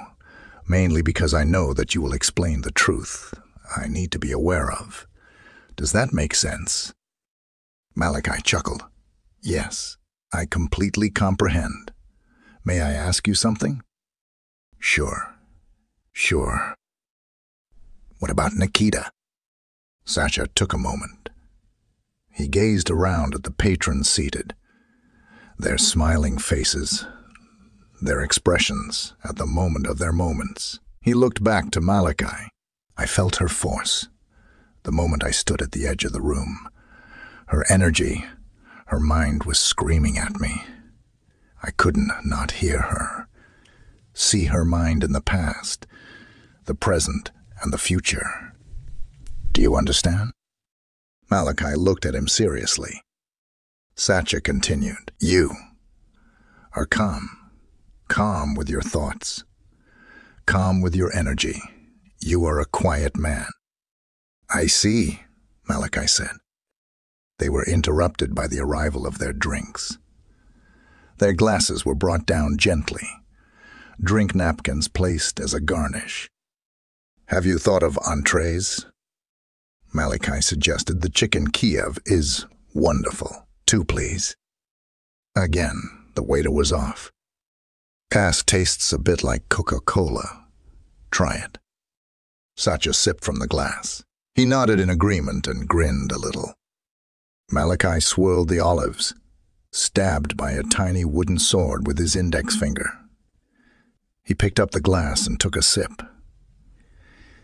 mainly because I know that you will explain the truth I need to be aware of. Does that make sense?" Malachi chuckled. "Yes, I completely comprehend. May I ask you something?" Sure. "What about Nikita?" Satya took a moment. He gazed around at the patrons seated, their smiling faces, their expressions at the moment of their moments. He looked back to Malachi. "I felt her force the moment I stood at the edge of the room. Her energy, her mind was screaming at me. I couldn't not hear her, see her mind in the past, the present, and the future. Do you understand?" Malachi looked at him seriously. Satya continued. "You are calm with your thoughts, calm with your energy. You are a quiet man." "I see," Malachi said. They were interrupted by the arrival of their drinks. Their glasses were brought down gently, drink napkins placed as a garnish. "Have you thought of entrees?" Malachi suggested. "The chicken Kiev is wonderful. 2, please." Again, the waiter was off. "Ass tastes a bit like Coca-Cola. Try it." Satya sipped from the glass. He nodded in agreement and grinned a little. Malachi swirled the olives, stabbed by a tiny wooden sword with his index finger. He picked up the glass and took a sip.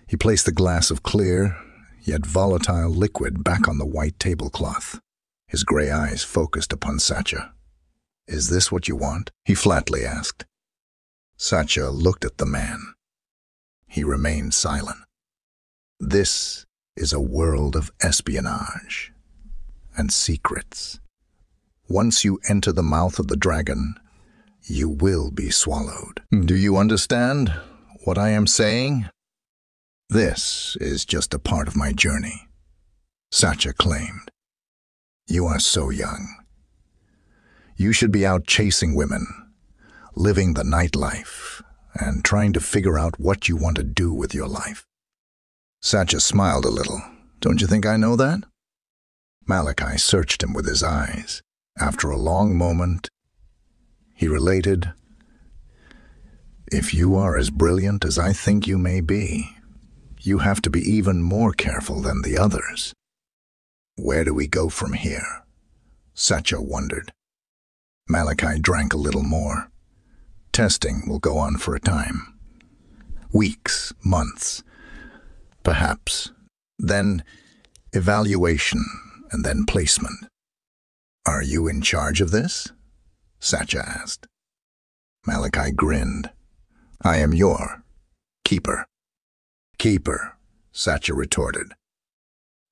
He placed the glass of clear, yet volatile liquid back on the white tablecloth. His gray eyes focused upon Satya. "Is this what you want?" he flatly asked. Satya looked at the man. He remained silent. "This is a world of espionage and secrets. Once you enter the mouth of the dragon, you will be swallowed. Do you understand what I am saying?" "This is just a part of my journey," Satya claimed. "You are so young. You should be out chasing women, living the nightlife, and trying to figure out what you want to do with your life. Satya smiled a little. Don't you think I know that? Malachi searched him with his eyes. After a long moment, he related, "If you are as brilliant as I think you may be, you have to be even more careful than the others." "Where do we go from here?" Satya wondered. Malachi drank a little more. "Testing will go on for a time. Weeks, months, perhaps. Then evaluation, and then placement." "Are you in charge of this?" Satya asked. Malachi grinned. "I am your keeper." "Keeper," Satya retorted.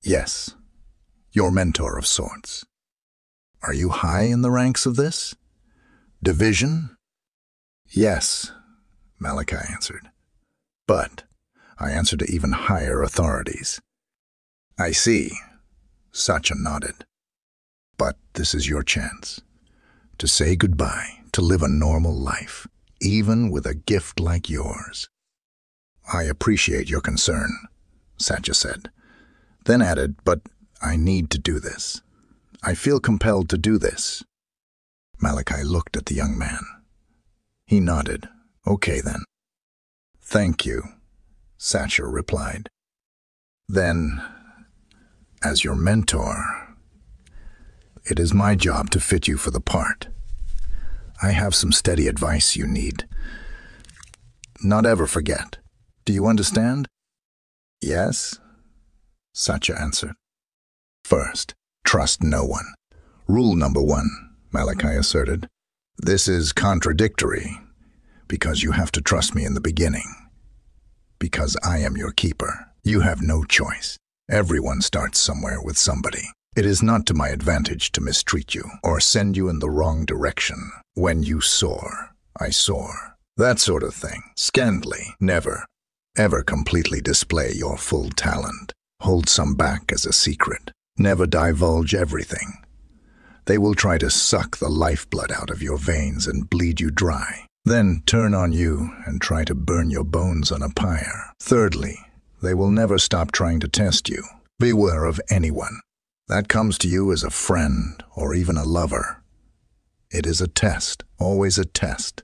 "Yes, your mentor of sorts." "Are you high in the ranks of this division?" "Yes," Malachi answered. "But I answer to even higher authorities." "I see," Satya nodded. "But this is your chance to say goodbye, to live a normal life, even with a gift like yours." "I appreciate your concern," Satya said, then added, "But I need to do this. I feel compelled to do this." Malachi looked at the young man. He nodded. "Okay, then." "Thank you," Satya replied. "Then, as your mentor, it is my job to fit you for the part. I have some steady advice you need. Not ever forget. Do you understand?" "Yes," Satya answered. "First, trust no one. Rule number 1, Malachi asserted. This is contradictory, because you have to trust me in the beginning. Because I am your keeper. You have no choice. Everyone starts somewhere with somebody. It is not to my advantage to mistreat you or send you in the wrong direction. When you soar, I soar. That sort of thing. Scandally. Never, ever completely display your full talent. Hold some back as a secret. Never divulge everything. They will try to suck the lifeblood out of your veins and bleed you dry. Then turn on you and try to burn your bones on a pyre. Thirdly, they will never stop trying to test you. Beware of anyone that comes to you as a friend or even a lover. It is a test, always a test."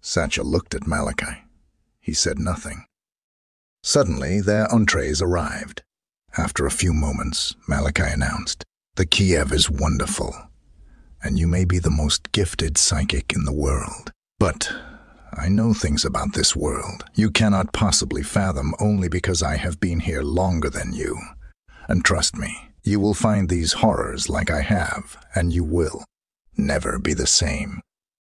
Satya looked at Malachi. He said nothing. Suddenly, their entrees arrived. After a few moments, Malachi announced, "The Kiev is wonderful, and you may be the most gifted psychic in the world. But I know things about this world you cannot possibly fathom only because I have been here longer than you. And trust me, you will find these horrors like I have, and you will never be the same."